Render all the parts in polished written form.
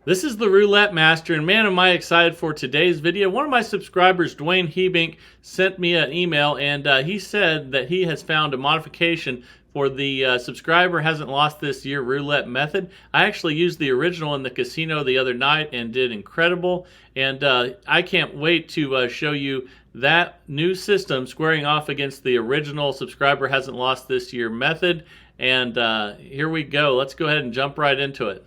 This is the Roulette Master, and man, am I excited for today's video. One of my subscribers, Dwayne Hebink, sent me an email, and he said that he has found a modification for the subscriber hasn't lost this year roulette method. I actually used the original in the casino the other night and did incredible, and I can't wait to show you that new system squaring off against the original subscriber hasn't lost this year method. And here we go. Let's go ahead and jump right into it.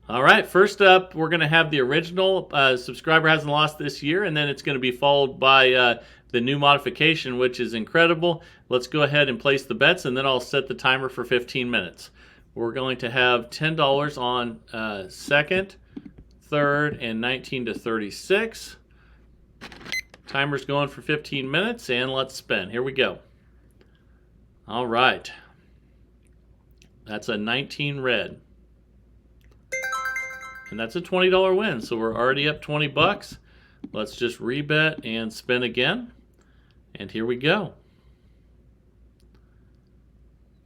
All right, first up, we're going to have the original subscriber hasn't lost this year, and then it's going to be followed by the new modification, which is incredible. Let's go ahead and place the bets, and then I'll set the timer for 15 minutes. We're going to have $10 on second, third, and 19 to 36. Timer's going for 15 minutes, and let's spin. Here we go. All right. That's a 19 red. And that's a $20 win, so we're already up 20 bucks. Let's just rebet and spin again. And here we go.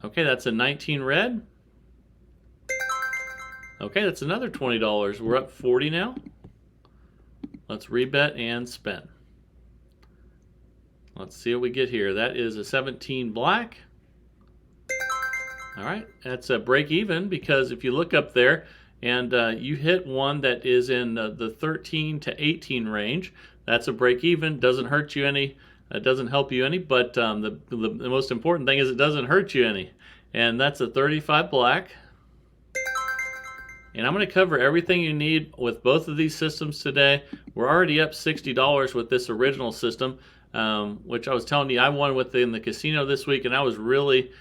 Okay, that's a 19 red. Okay, that's another $20. We're up 40 now. Let's rebet and spin. Let's see what we get here. That is a 17 black. All right, that's a break even, because if you look up there, and you hit one that is in the 13 to 18 range, that's a break even. Doesn't hurt you any, doesn't help you any, but the most important thing is it doesn't hurt you any. And that's a 35 black. And I'm going to cover everything you need with both of these systems today. We're already up $60 with this original system, which I was telling you I won with in the casino this week, and I was really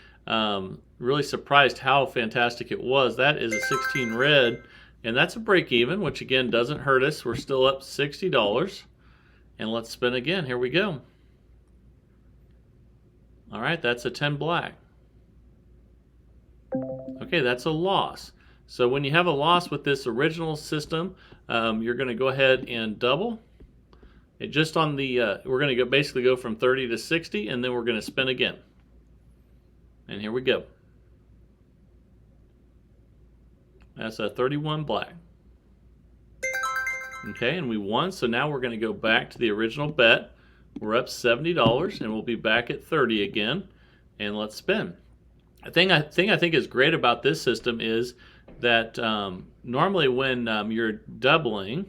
surprised how fantastic it was. That is a 16 red, and that's a break even, which again doesn't hurt us. We're still up $60. And let's spin again. Here we go. All right, that's a 10 black. Okay, that's a loss. So when you have a loss with this original system, you're going to go ahead and double. It just on the we're going to basically go from 30 to 60, and then we're going to spin again. And here we go. That's a 31 black. Okay, and we won, so now we're going to go back to the original bet. We're up $70, and we'll be back at 30 again. And let's spin. The thing I think is great about this system is that normally when you're doubling,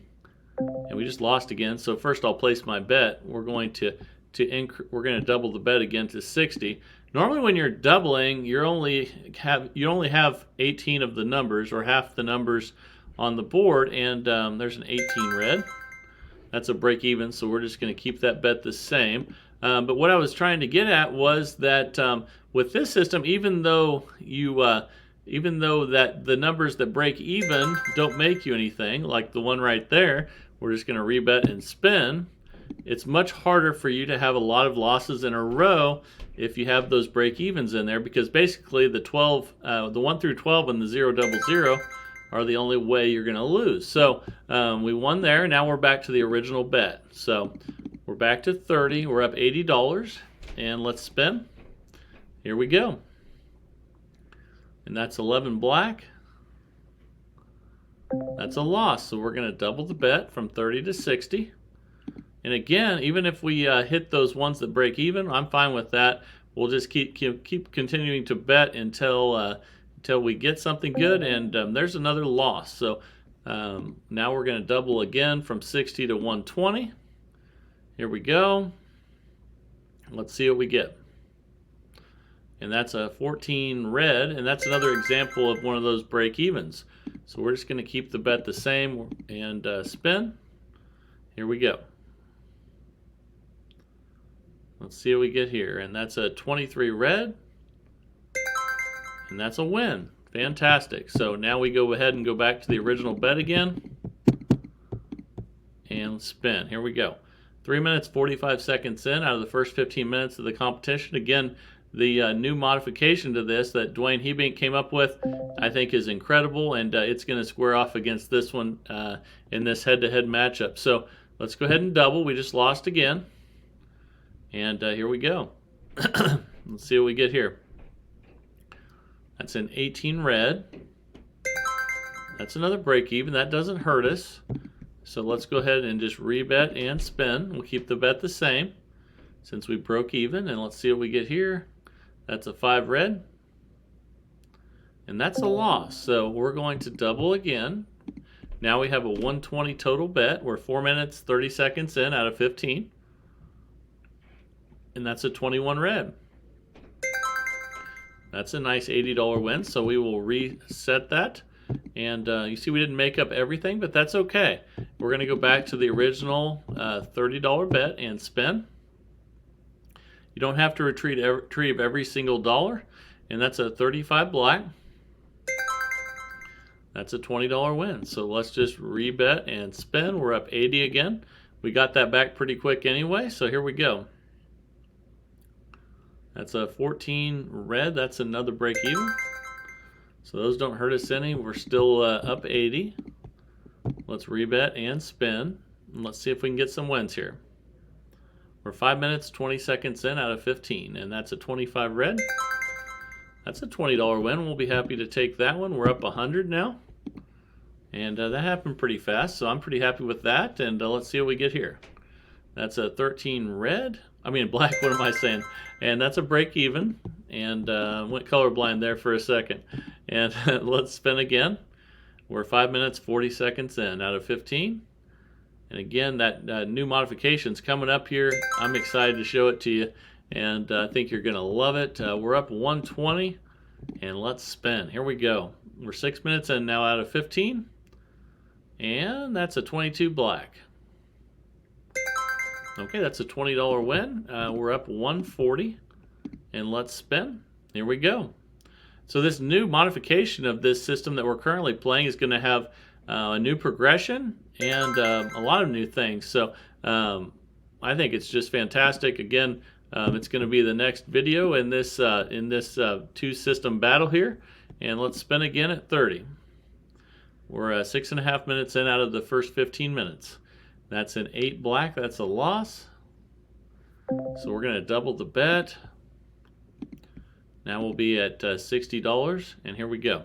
and we just lost again, so first I'll place my bet. We're going to double the bet again to 60. Normally when you're doubling, you only have 18 of the numbers, or half the numbers on the board, and there's an 18 red. That's a break even, so we're just going to keep that bet the same. But what I was trying to get at was that with this system, even though that the numbers that break even don't make you anything, like the one right there, we're just going to rebet and spin. It's much harder for you to have a lot of losses in a row if you have those break evens in there, because basically the 1 through 12 and the 0 double 0 are the only way you're going to lose. So we won there. Now we're back to the original bet. So we're back to 30. We're up $80, and let's spin. Here we go. And that's 11 black. That's a loss, so we're going to double the bet from 30 to 60. And again, even if we hit those ones that break even, I'm fine with that. We'll just keep continuing to bet until we get something good. And there's another loss. So now we're going to double again from 60 to 120. Here we go. Let's see what we get. And that's a 14 red, and that's another example of one of those break evens. So we're just going to keep the bet the same and spin. Here we go. Let's see what we get here, and that's a 23 red, and that's a win. Fantastic. So now we go ahead and go back to the original bet again and spin. Here we go. 3 minutes 45 seconds in out of the first 15 minutes of the competition. Again, the new modification to this that Dwayne Hebink came up with, I think, is incredible, and it's going to square off against this one in this head-to-head matchup. So let's go ahead and double. We just lost again. And here we go. Let's see what we get here. That's an 18 red. That's another break even. That doesn't hurt us. So let's go ahead and just rebet and spin. We'll keep the bet the same since we broke even. And let's see what we get here. That's a 5 red. And that's a loss. So we're going to double again. Now we have a 120 total bet. We're 4 minutes, 30 seconds in out of 15. And that's a 21 red. That's a nice $80 win. So we will reset that. And you see we didn't make up everything, but that's okay. We're going to go back to the original $30 bet and spin. You don't have to retrieve every single dollar. And that's a 35 black. That's a $20 win. So let's just rebet and spin. We're up 80 again. We got that back pretty quick anyway, so here we go. That's a 14 red. That's another break even. So those don't hurt us any. We're still up 80. Let's rebet and spin. And let's see if we can get some wins here. We're 5 minutes, 20 seconds in out of 15. And that's a 25 red. That's a $20 win. We'll be happy to take that one. We're up 100 now. And that happened pretty fast, so I'm pretty happy with that. And let's see what we get here. That's a 13 red. I mean black, what am I saying? And that's a break even. And went colorblind there for a second. And let's spin again. We're 5 minutes, 40 seconds in out of 15. And again, that new modification's coming up here. I'm excited to show it to you. And I think you're going to love it. We're up 120. And let's spin. Here we go. We're 6 minutes in now out of 15. And that's a 22 black. Okay, that's a $20 win. We're up 140. And let's spin. Here we go. So this new modification of this system that we're currently playing is going to have a new progression and a lot of new things. So I think it's just fantastic. Again, it's going to be the next video in this two system battle here. And let's spin again at 30. We're 6.5 minutes in out of the first 15 minutes. That's an 8 black. That's a loss. So we're going to double the bet. Now we'll be at $60. And here we go.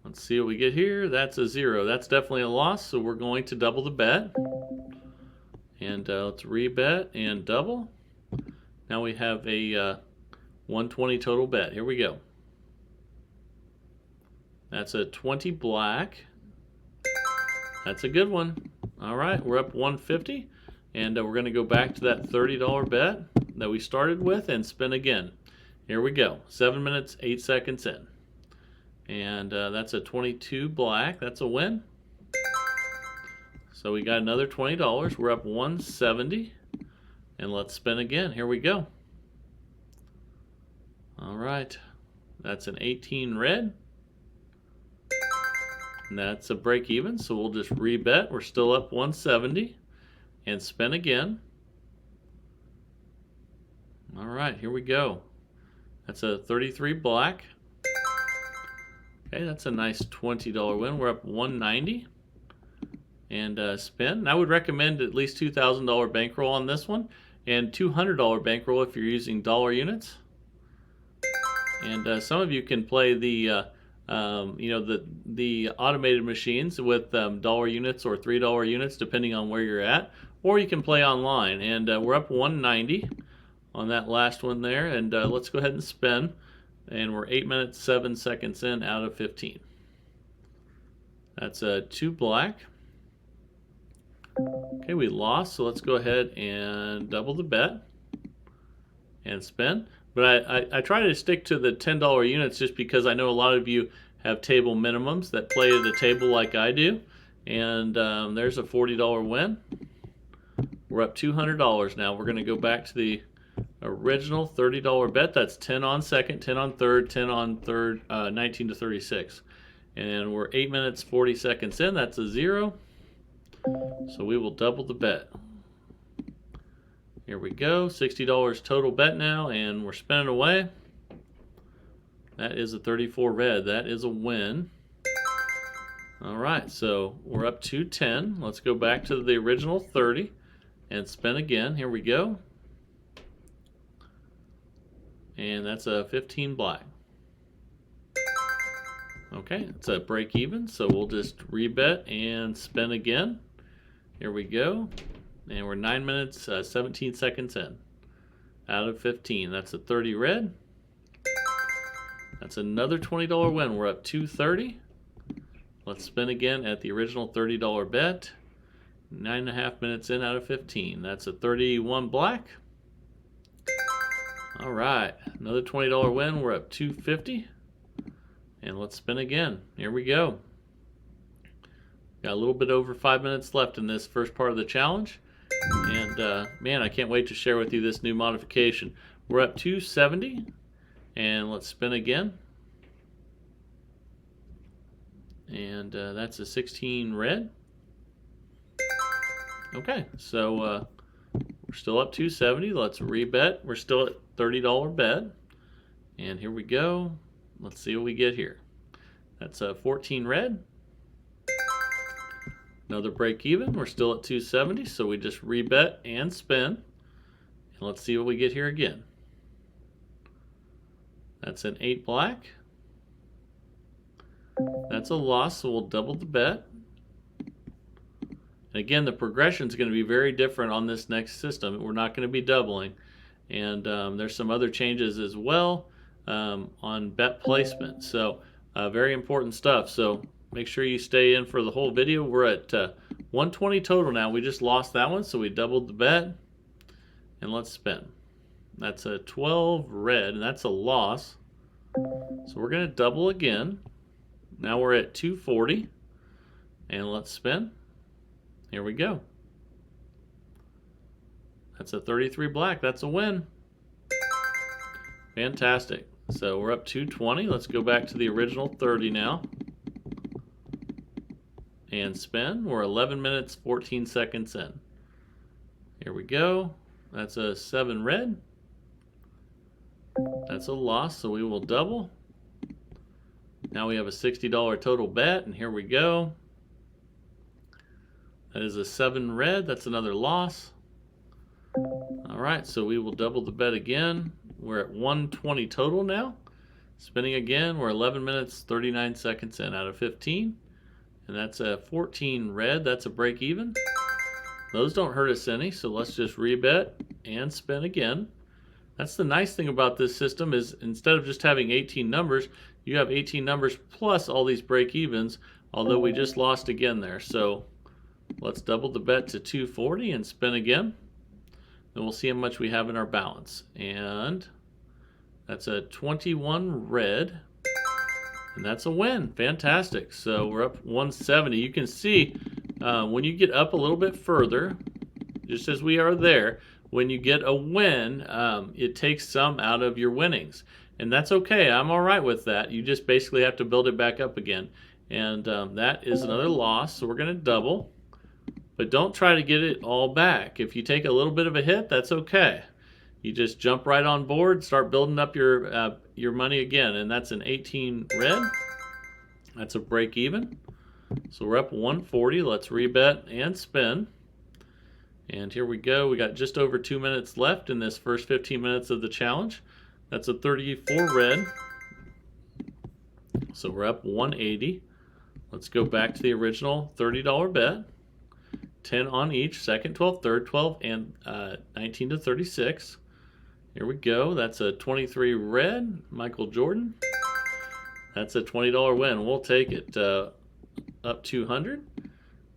Let's see what we get here. That's a 0. That's definitely a loss. So we're going to double the bet. And let's rebet and double. Now we have a 120 total bet. Here we go. That's a 20 black. That's a good one. All right, we're up 150. And we're going to go back to that $30 bet that we started with and spin again. Here we go. 7 minutes, 8 seconds in. And that's a 22 black. That's a win. So we got another $20. We're up 170. And let's spin again. Here we go. All right. That's an 18 red. And that's a break even. So we'll just rebet. We're still up 170. And spin again. All right. Here we go. That's a 33 black. Okay, that's a nice $20 win. We're up 190. And spin. I would recommend at least $2,000 bankroll on this one, and $200 bankroll if you're using dollar units. And some of you can play the the automated machines with dollar units or $3 units, depending on where you're at, or you can play online. And we're up 190 on that last one there. And let's go ahead and spin. And we're 8 minutes, 7 seconds in out of 15. That's a 2 black. Okay, we lost, so let's go ahead and double the bet and spin. But I try to stick to the $10 units just because I know a lot of you have table minimums that play at a table like I do. And there's a $40 win. We're up $200 now. We're going to go back to the original $30 bet. That's 10 on second, 10 on third, 10 on third, 19 to 36. And we're 8 minutes, 40 seconds in. That's a 0. So we will double the bet. Here we go. $60 total bet now, and we're spinning away. That is a 34 red. That is a win. All right, so we're up to 10. Let's go back to the original 30 and spin again. Here we go. And that's a 15 black. Okay, it's a break even, so we'll just rebet and spin again. Here we go. And we're 9 minutes, 17 seconds in. Out of 15. That's a 30 red. That's another $20 win. We're up 230. Let's spin again at the original $30 bet. 9.5 minutes in out of 15. That's a 31 black. All right, another $20 win. We're up 250. And let's spin again. Here we go. Got a little bit over 5 minutes left in this first part of the challenge. And man, I can't wait to share with you this new modification. We're up 270. And let's spin again. And that's a 16 red. Okay, so we're still up 270. Let's rebet. We're still at $30 bet. And here we go. Let's see what we get here. That's a 14 red. Another break even. We're still at 270, so we just rebet and spin. And let's see what we get here again. That's an 8 black. That's a loss, so we'll double the bet. And again, the progression is going to be very different on this next system. We're not going to be doubling. And there's some other changes as well on bet placement. So very important stuff. So make sure you stay in for the whole video. We're at 120 total now. We just lost that one, so we doubled the bet. And let's spin. That's a 12 red, and that's a loss. So we're going to double again. Now we're at 240. And let's spin. Here we go. That's a 33 black. That's a win. Fantastic. So we're up 220. Let's go back to the original 30 now. And spin. We're 11 minutes, 14 seconds in. Here we go. That's a 7 red. That's a loss, so we will double. Now we have a $60 total bet, and here we go. That is a 7 red. That's another loss. All right, so we will double the bet again. We're at 120 total now. Spinning again. We're 11 minutes, 39 seconds in out of 15. And that's a 14 red. That's a break even. Those don't hurt us any, so let's just rebet and spin again. That's the nice thing about this system is instead of just having 18 numbers, you have 18 numbers plus all these break evens, although we just lost again there. So let's double the bet to 240 and spin again. Then we'll see how much we have in our balance. And that's a 21 red. And that's a win. Fantastic. So we're up 170. You can see when you get up a little bit further, just as we are there, when you get a win, it takes some out of your winnings. And that's okay. I'm all right with that. You just basically have to build it back up again. And that is another loss. So we're going to double. But don't try to get it all back. If you take a little bit of a hit, that's okay. You just jump right on board, start building up your money again. And that's an 18 red. That's a break even. So we're up 140. Let's rebet and spin. And here we go. We got just over 2 minutes left in this first 15 minutes of the challenge. That's a 34 red. So we're up 180. Let's go back to the original $30 bet. 10 on each, second, 12, third, 12, and 19 to 36. Here we go. That's a 23 red, Michael Jordan. That's a $20 win. We'll take it up 200.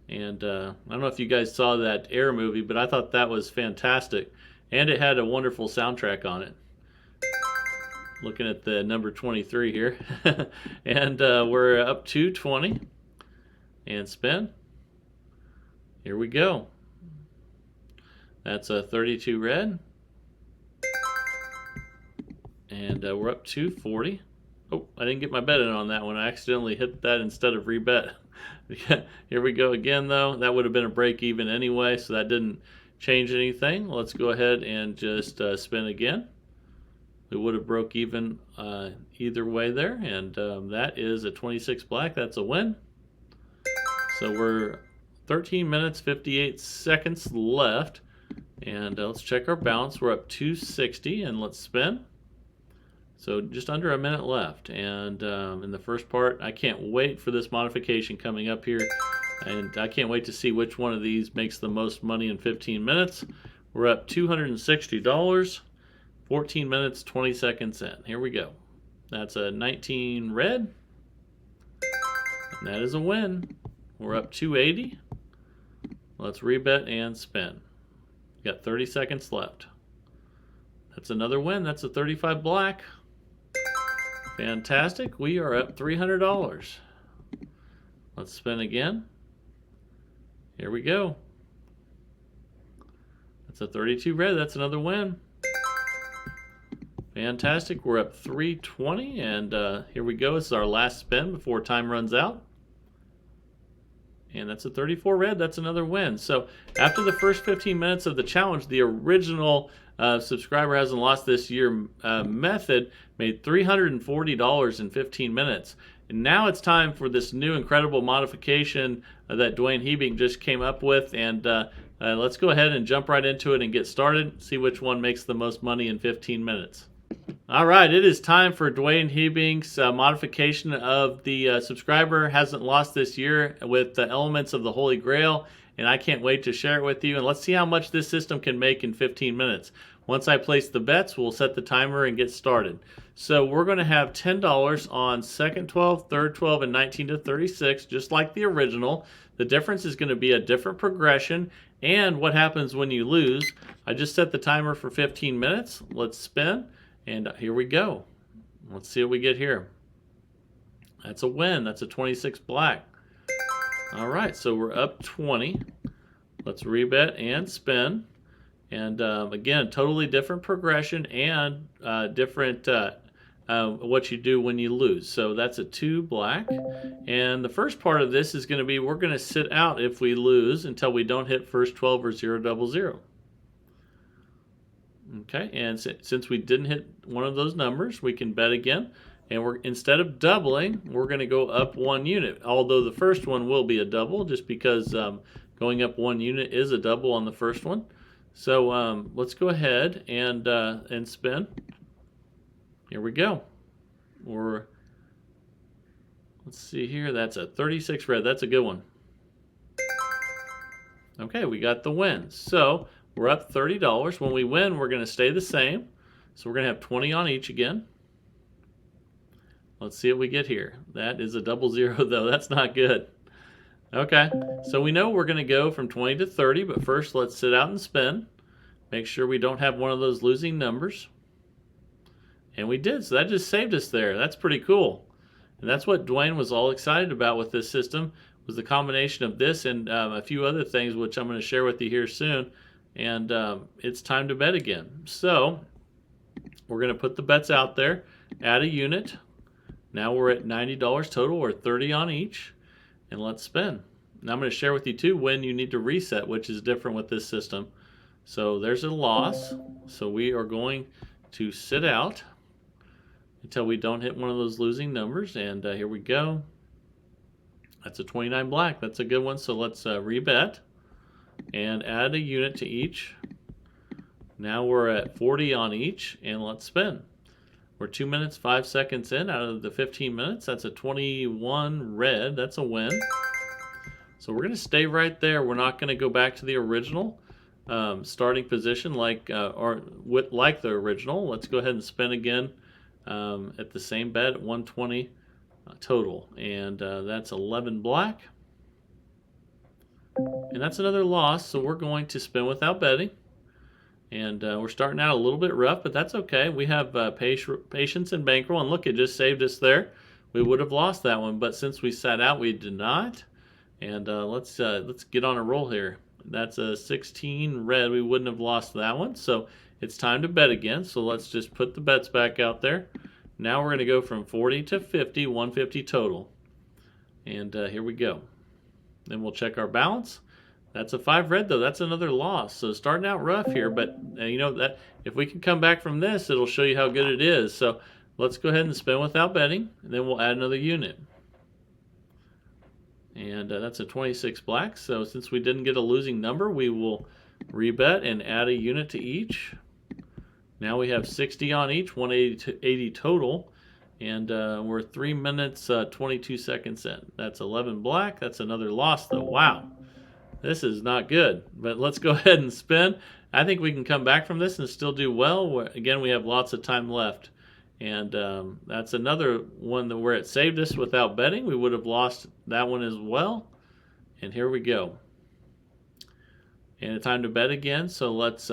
And I don't know if you guys saw that Air movie, but I thought that was fantastic. And it had a wonderful soundtrack on it. Looking at the number 23 here. And we're up 220. And spin. Here we go. That's a 32 red. And we're up 240. Oh, I didn't get my bet in on that one. I accidentally hit that instead of rebet. Here we go again, though. That would have been a break even anyway, so that didn't change anything. Let's go ahead and just spin again. We would have broke even either way there, and that is a 26 black. That's a win. So we're 13 minutes, 58 seconds left. And let's check our balance. We're up 260, and let's spin. So just under a minute left. And in the first part, I can't wait for this modification coming up here. And I can't wait to see which one of these makes the most money in 15 minutes. We're up $260, 14 minutes, 20 seconds in. Here we go. That's a 19 red. And that is a win. We're up 280. Let's rebet and spin. Got 30 seconds left. That's another win. That's a 35 black. Fantastic. We are up $300. Let's spin again. Here we go. That's a 32 red. That's another win. Fantastic. We're up 320, and here we go. This is our last spin before time runs out. And that's a 34 red. That's another win. So after the first 15 minutes of the challenge, the original subscriber hasn't lost this year method made $340 in 15 minutes. And now it's time for this new incredible modification that Dwayne Hebing just came up with. And let's go ahead and jump right into it and get started. See which one makes the most money in 15 minutes. All right, it is time for Dwayne Hebing's modification of the subscriber hasn't lost this year with the elements of the Holy Grail, and I can't wait to share it with you. And let's see how much this system can make in 15 minutes. Once I place the bets, we'll set the timer and get started. So we're going to have $10 on second 12, third 12, and 19 to 36, just like the original. The difference is going to be a different progression and what happens when you lose. I just set the timer for 15 minutes. Let's spin. And here we go. Let's see what we get here. That's a win. That's a 26 black. All right, so we're up 20. Let's rebet and spin. And again, totally different progression and different what you do when you lose. So that's a 2 black. And the first part of this is going to be we're going to sit out if we lose until we don't hit first 12 or 0 double 0. Okay, and since we didn't hit one of those numbers, we can bet again. And we're instead of doubling, we're going to go up 1 unit. Although the first one will be a double, just because going up 1 unit is a double on the first one. So let's go ahead and spin. Here we go. Let's see here. That's a 36 red. That's a good one. Okay, we got the win. So we're up $30. When we win, we're going to stay the same. So we're going to have 20 on each again. Let's see what we get here. That is a double 0, though. That's not good. Okay, so we know we're going to go from 20 to 30, but first let's sit out and spin. Make sure we don't have one of those losing numbers. And we did, so that just saved us there. That's pretty cool. And that's what Dwayne was all excited about with this system, was the combination of this and a few other things, which I'm going to share with you here soon. And it's time to bet again. So we're going to put the bets out there, add a unit. Now we're at $90 total, or 30 on each. And let's spin. Now I'm going to share with you too when you need to reset, which is different with this system. So there's a loss. So we are going to sit out until we don't hit one of those losing numbers. And here we go. That's a 29 black. That's a good one. So let's rebet and add a unit to each. Now we're at 40 on each, and let's spin. We're 2 minutes 5 seconds in out of the 15 minutes. That's a 21 red. That's a win. So we're going to stay right there. We're not going to go back to the original starting position like the original. Let's go ahead and spin again at the same bet at 120 total, and that's 11 black. And that's another loss, so we're going to spin without betting. And we're starting out a little bit rough, but that's okay. We have patience and bankroll, and look, it just saved us there. We would have lost that one, but since we sat out, we did not. And let's get on a roll here. That's a 16 red. We wouldn't have lost that one, so it's time to bet again. So let's just put the bets back out there. Now we're going to go from 40 to 50, 150 total. And here we go. Then we'll check our balance. That's a 5 red, though. That's another loss. So starting out rough here, but you know that if we can come back from this, it'll show you how good it is. So let's go ahead and spin without betting, and then we'll add another unit. And that's a 26 black. So since we didn't get a losing number, we will rebet and add a unit to each. Now we have 60 on each, 180 to 80 total. And we're 3 minutes, 22 seconds in. That's 11 black. That's another loss, though. Wow. This is not good. But let's go ahead and spin. I think we can come back from this and still do well. Again, we have lots of time left. And that's another one that where it saved us without betting. We would have lost that one as well. And here we go. And it's time to bet again. So let's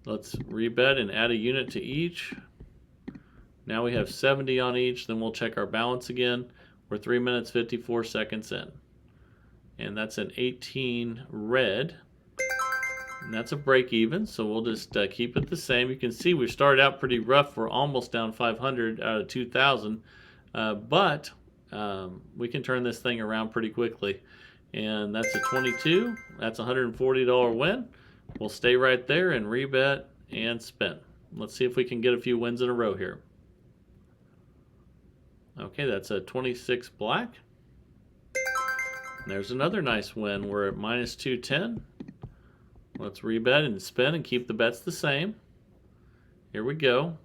rebet and add a unit to each. Now we have 70 on each. Then we'll check our balance again. We're 3 minutes 54 seconds in. And that's an 18 red. And that's a break even, so we'll just keep it the same. You can see we started out pretty rough. We're almost down 500 out of 2,000. But we can turn this thing around pretty quickly. And that's a 22. That's a $140 win. We'll stay right there and rebet and spin. Let's see if we can get a few wins in a row here. Okay, that's a 26 black. There's another nice win. We're at minus 210. Let's rebet and spin and keep the bets the same. Here we go.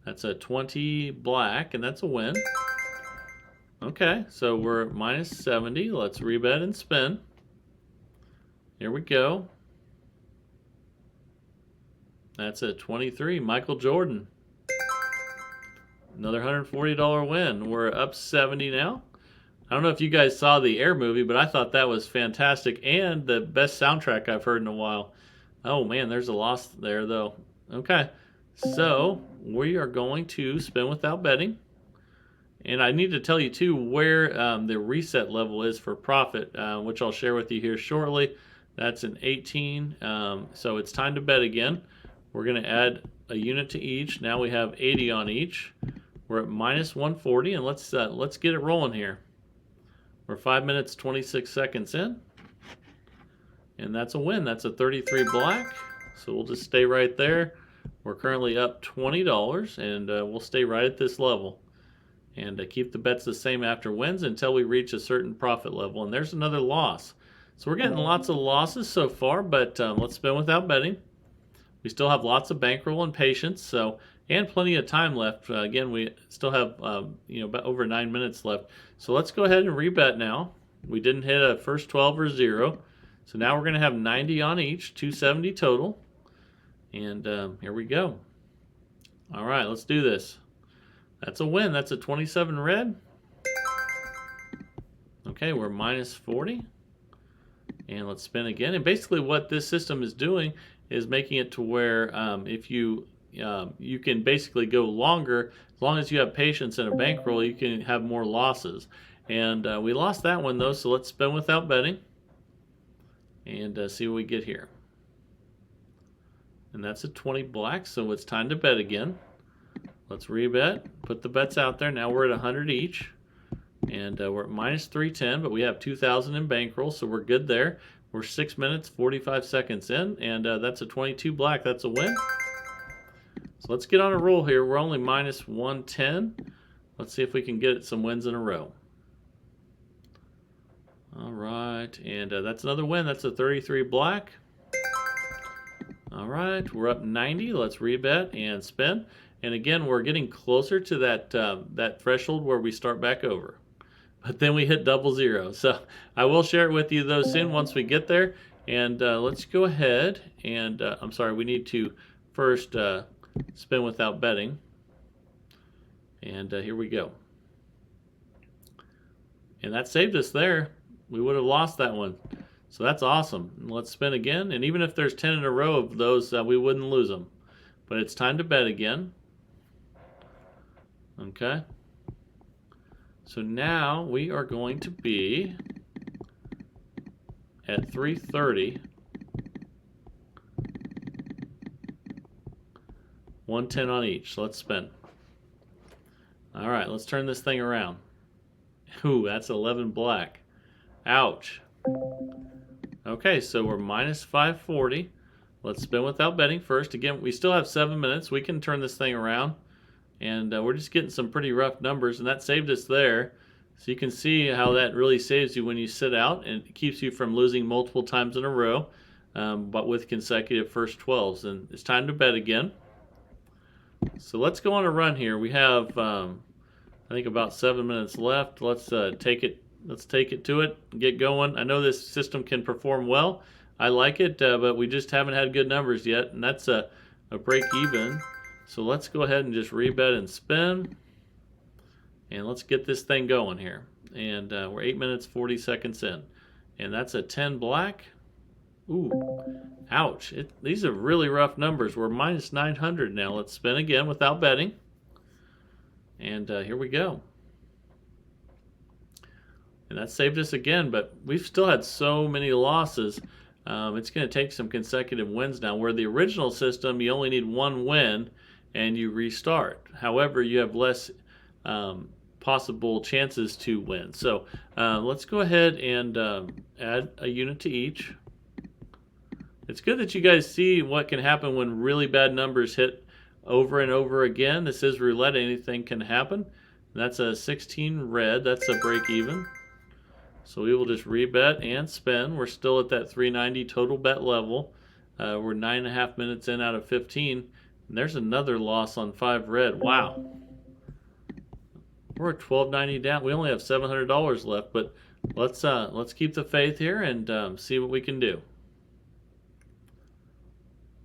That's a 20 black, and that's a win. Okay, so we're at minus 70. Let's rebet and spin. Here we go. That's a 23, Michael Jordan. Another $140 win. We're up 70 now. I don't know if you guys saw the Air movie, but I thought that was fantastic and the best soundtrack I've heard in a while. Oh man, there's a loss there though. Okay, so we are going to spin without betting. And I need to tell you too where the reset level is for profit, which I'll share with you here shortly. That's an 18, so it's time to bet again. We're going to add a unit to each. Now we have 80 on each. We're at minus 140, and let's get it rolling here. We're 5 minutes 26 seconds in, and that's a win. That's a 33 black, so we'll just stay right there. We're currently up $20, and we'll stay right at this level. And keep the bets the same after wins until we reach a certain profit level. And there's another loss. So we're getting lots of losses so far, but let's spin without betting. We still have lots of bankroll and patience, and plenty of time left. Again, we still have about over 9 minutes left. So let's go ahead and rebet now. We didn't hit a first 12 or 0. So now we're going to have 90 on each, 270 total. And here we go. All right, let's do this. That's a win. That's a 27 red. Okay, we're minus 40. And let's spin again. And basically what this system is doing is making it to where if you can basically go longer, as long as you have patience and a bankroll, you can have more losses. And we lost that one though, so let's spin without betting and see what we get here. And that's a 20 black, so it's time to bet again. Let's rebet, put the bets out there. Now we're at 100 each, and we're at minus 310, but we have 2,000 in bankroll, so we're good there. We're 6 minutes 45 seconds in, and that's a 22 black. That's a win. So let's get on a roll here. We're only minus 110. Let's see if we can get some wins in a row. All right, and that's another win. That's a 33 black. All right, we're up 90. Let's rebet and spin. And again, we're getting closer to that threshold where we start back over. But then we hit 00. So I will share it with you though soon once we get there. And let's go ahead and, I'm sorry, we need to first spin without betting. And here we go. And that saved us there. We would have lost that one. So that's awesome. Let's spin again. And even if there's 10 in a row of those, we wouldn't lose them. But it's time to bet again. Okay. So now we are going to be at 330. 110 on each. So let's spin. All right, let's turn this thing around. Ooh, that's 11 black. Ouch. Okay, so we're minus 540. Let's spin without betting first. Again, we still have 7 minutes. We can turn this thing around. And we're just getting some pretty rough numbers, and that saved us there. So you can see how that really saves you when you sit out, and it keeps you from losing multiple times in a row. but with consecutive first 12s. And it's time to bet again. So let's go on a run here. We have, I think, about 7 minutes left. Let's take it. Let's take it to it and get going. I know this system can perform well. I like it, but we just haven't had good numbers yet, and that's a break even. So let's go ahead and just rebet and spin, and let's get this thing going here. And we're 8 minutes 40 seconds in, and that's a 10 black. Ooh, ouch! These are really rough numbers. We're minus 900 now. Let's spin again without betting, and here we go. And that saved us again, but we've still had so many losses. It's going to take some consecutive wins now. Where the original system, you only need one win and you restart. However, you have less possible chances to win. So let's go ahead and add a unit to each. It's good that you guys see what can happen when really bad numbers hit over and over again. This is roulette. Anything can happen. That's a 16 red. That's a break even. So we will just rebet and spin. We're still at that 390 total bet level. We're 9.5 minutes in out of 15. And there's another loss on 5 red. Wow. We're at 1290 down. We only have $700 left, but let's keep the faith here and see what we can do.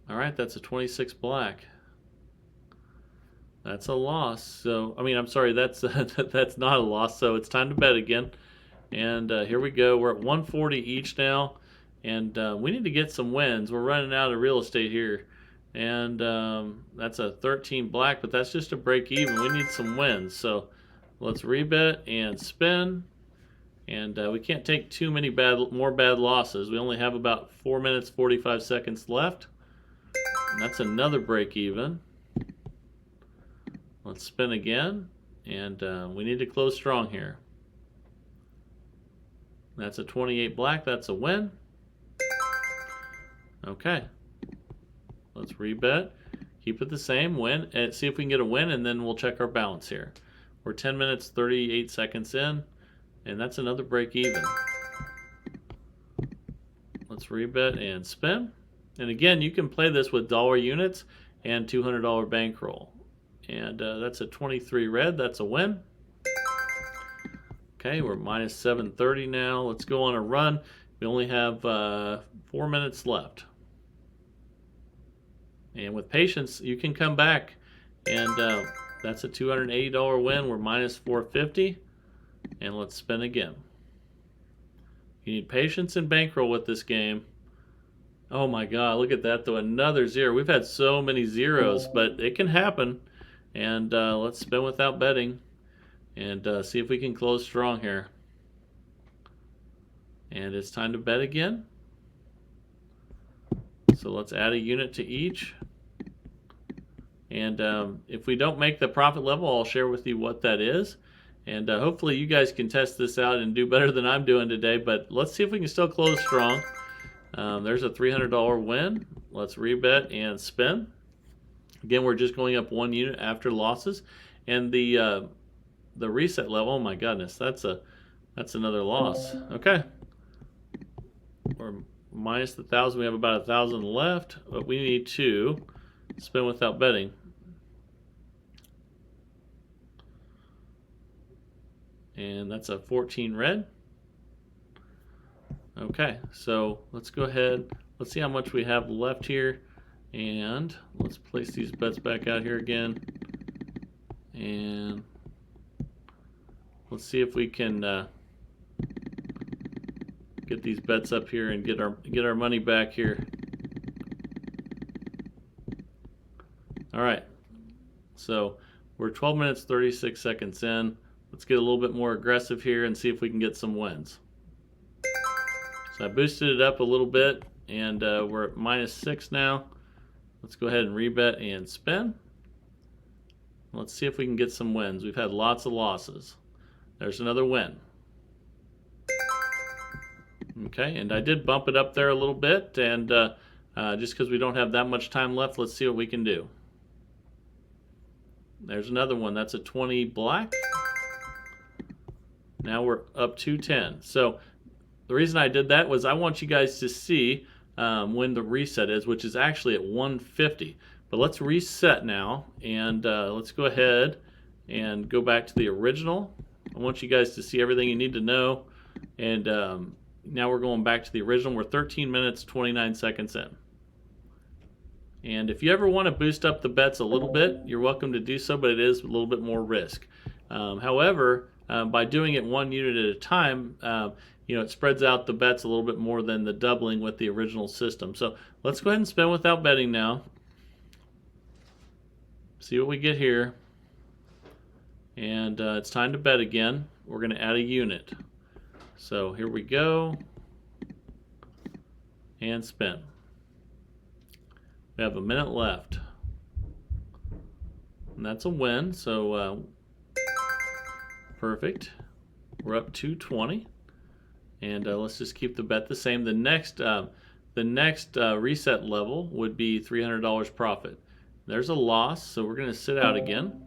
All right, that's a 26 black. That's a loss. So I mean, I'm sorry, that's that's not a loss. So it's time to bet again. And here we go. We're at 140 each now, and we need to get some wins. We're running out of real estate here, and that's a 13 black, but that's just a break even. We need some wins, so let's rebet and spin. And we can't take too many more bad losses. We only have about 4 minutes 45 seconds left, and that's another break even. Let's spin again, and we need to close strong here. That's a 28 black. That's a win. Okay. Let's rebet. Keep it the same. Win. And see if we can get a win, and then we'll check our balance here. We're 10 minutes 38 seconds in, and that's another break even. Let's rebet and spin. And again, you can play this with dollar units and $200 bankroll. And that's a 23 red. That's a win. Okay, we're minus 730 now. Let's go on a run. We only have 4 minutes left. And with patience, you can come back. And that's a $280 win. We're minus 450. And let's spin again. You need patience and bankroll with this game. Oh my God, look at that though. Another zero. We've had so many zeros, but it can happen. And let's spin without betting. And see if we can close strong here. And it's time to bet again. So let's add a unit to each. And if we don't make the profit level, I'll share with you what that is. And hopefully you guys can test this out and do better than I'm doing today. But let's see if we can still close strong. There's a $300 win. Let's rebet and spin. Again, we're just going up 1 unit after losses. And the reset level, oh my goodness, that's another loss. Okay, we're minus the 1,000. We have about 1,000 left, but we need to spin without betting. And that's a 14 red. Okay, so let's go ahead. Let's see how much we have left here, and let's place these bets back out here again. And let's see if we can get these bets up here and get our money back here. All right, so we're 12 minutes 36 seconds in. Let's get a little bit more aggressive here and see if we can get some wins. So I boosted it up a little bit, and we're at minus 6 now. Let's go ahead and rebet and spin. Let's see if we can get some wins. We've had lots of losses. There's another win. Okay, and I did bump it up there a little bit, and just because we don't have that much time left, let's see what we can do. There's another one. That's a 20 black. Now we're up to 10. So the reason I did that was I want you guys to see when the reset is, which is actually at 150. But let's reset now, and let's go ahead and go back to the original. I want you guys to see everything you need to know. And now we're going back to the original. We're 13 minutes, 29 seconds in. And if you ever want to boost up the bets a little bit, you're welcome to do so, but it is a little bit more risk. However, by doing it 1 unit at a time, it spreads out the bets a little bit more than the doubling with the original system. So let's go ahead and spin without betting now. See what we get here. And it's time to bet again. We're going to add a unit. So here we go. And spin. We have a minute left. And that's a win. So perfect. We're up 220. And let's just keep the bet the same. The next reset level would be $300 profit. There's a loss, so we're going to sit out again.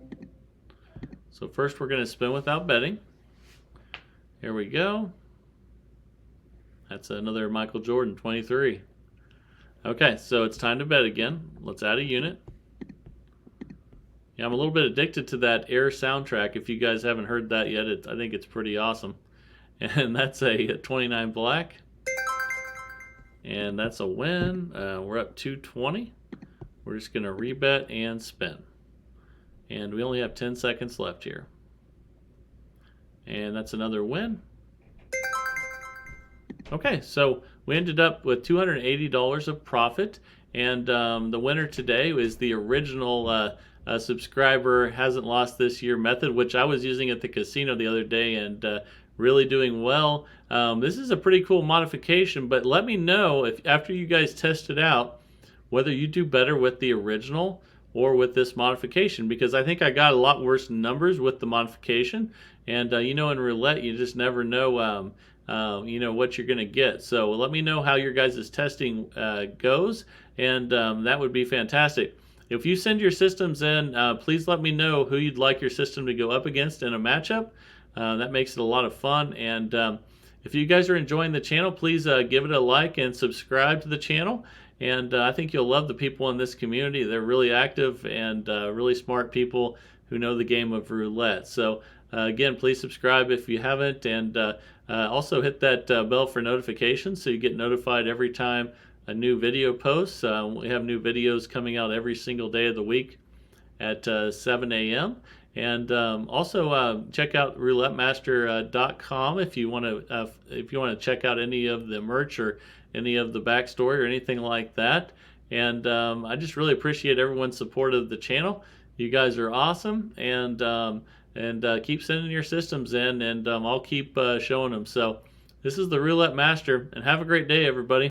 So first we're going to spin without betting. Here we go. That's another Michael Jordan, 23. Okay, so it's time to bet again. Let's add a unit. Yeah, I'm a little bit addicted to that Air soundtrack. If you guys haven't heard that yet, I think it's pretty awesome. And that's a 29 black. And that's a win. We're up 220. We're just going to rebet and spin. And we only have 10 seconds left here. And that's another win. Okay, so we ended up with $280 of profit. And the winner today is the original subscriber hasn't lost this year method, which I was using at the casino the other day and really doing well. This is a pretty cool modification, but let me know if after you guys test it out whether you do better with the original or with this modification, because I think I got a lot worse numbers with the modification. And in roulette you just never know what you're going to get. So let me know how your guys' testing goes, and that would be fantastic. If you send your systems in, please let me know who you'd like your system to go up against in a matchup. That makes it a lot of fun. And if you guys are enjoying the channel, please give it a like and subscribe to the channel. And I think you'll love the people in this community. They're really active and really smart people who know the game of roulette. So again, please subscribe if you haven't, and also hit that bell for notifications so you get notified every time a new video posts. We have new videos coming out every single day of the week at 7 a.m. And also check out roulettemaster.com if you want to check out any of the merch or any of the backstory or anything like that. And I just really appreciate everyone's support of the channel. You guys are awesome, and keep sending your systems in, and I'll keep showing them. So this is the Roulette Master, and have a great day, everybody.